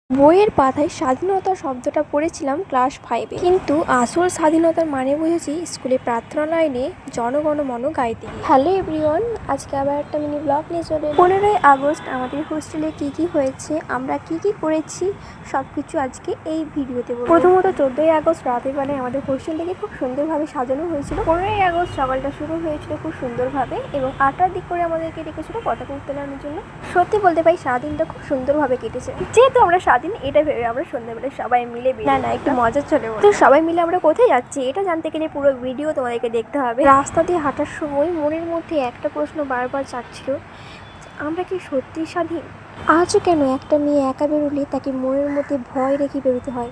বইয়ের পাতায় স্বাধীনতা শব্দটা পড়েছিলাম ক্লাস 5-এ, কিন্তু আসল স্বাধীনতার মানে বুঝেছি স্কুলে প্রার্থনা লাইনে জনগণ মন গাইতে গিয়ে। হ্যালো এভরিওয়ান, আজকে আবার একটা মিনি ব্লগ নিয়ে চলে 15ই আগস্ট আমাদের হোস্টেলে কি কি হয়েছে, আমরা কি কি করেছি, সব কিছু আজকে এই ভিডিওতে বলবো। প্রথমত 14ই আগস্ট রাতের বেলায় আমাদের হোস্টেলটাকে খুব সুন্দরভাবে সাজানো হয়েছিল। 15ই আগস্ট সকালটা শুরু হয়েছিল খুব সুন্দরভাবে এবং 8টার দিক করে আমাদেরকে ডেকেছিল পতাকা উত্তোলনের জন্য। সত্যি বলতে পারি সারাদিনটা খুব সুন্দরভাবে কেটেছে। যেহেতু আমরা স্বাধীন, এটা ভেবে আমরা সন্ধ্যাবেলা সবাই মিলে না একটু মজা চলে তো সবাই মিলে আমরা কোথায় যাচ্ছি এটা জানতে গেলে পুরো ভিডিও তোমাদেরকে দেখতে হবে। রাস্তা দিয়ে হাঁটার সময় মনের মধ্যে একটা প্রশ্ন বারবার জাগছিল, আমরা কি সত্যি স্বাধীন? আজও কেন একটা মেয়ে একা বেরোলে তাকে মনের মধ্যে ভয় রেখে বেরোতে হয়?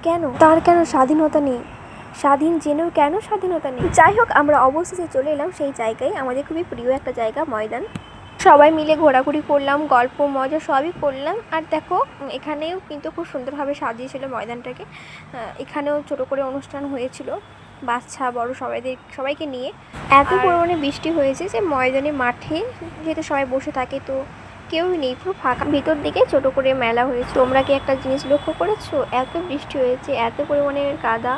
কেন তার কেন স্বাধীনতা নেই? স্বাধীন জেনেও কেন স্বাধীনতা নেই? যাই হোক, আমরা অবশেষে চলে এলাম সেই জায়গায়, আমাদের খুবই প্রিয় একটা জায়গা, ময়দান। সবাই মিলে ঘোরাঘুরি করলাম, গল্প মজা সবই করলাম। আর দেখো এখানেও কিন্তু খুব সুন্দরভাবে সাজিয়েছিল ময়দানটাকে। এখানেও ছোট করে অনুষ্ঠান হয়েছিল, বাচ্চা বড় সবাইকে নিয়ে। এত পরিমাণে বৃষ্টি হয়েছে যে ময়দানে মাঠে যেহেতু সবাই বসে থাকে তো কেউই নেই, পুরো ফাঁকা। ভিতর দিকে ছোট করে মেলা হয়েছে। তোমরা কি একটা জিনিস লক্ষ্য করেছো, এত বৃষ্টি হয়েছে, এত পরিমাণে কাদা,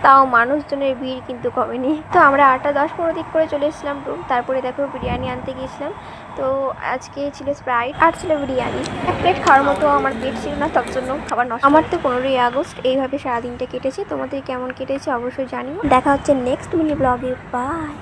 তাও মানুষজনের ভিড় কিন্তু কমেনি। তো আমরা 8টা 10-15 দিক করে চলে এসেছিলাম রুম। তারপরে দেখো বিরিয়ানি আনতে গিয়েছিলাম। তো আজকে ছিল স্প্রাইট আর ছিল বিরিয়ানি। এক প্লেট খাওয়ার মতো আমার পেট ছিল না, তার জন্য খাবার নষ্ট। আমার তো 15ই আগস্ট এইভাবে সারাদিনটা কেটেছে। তোমাদের কেমন কেটেছে অবশ্যই জানিও। দেখা হচ্ছে নেক্সট মিনি ব্লগে। বাই।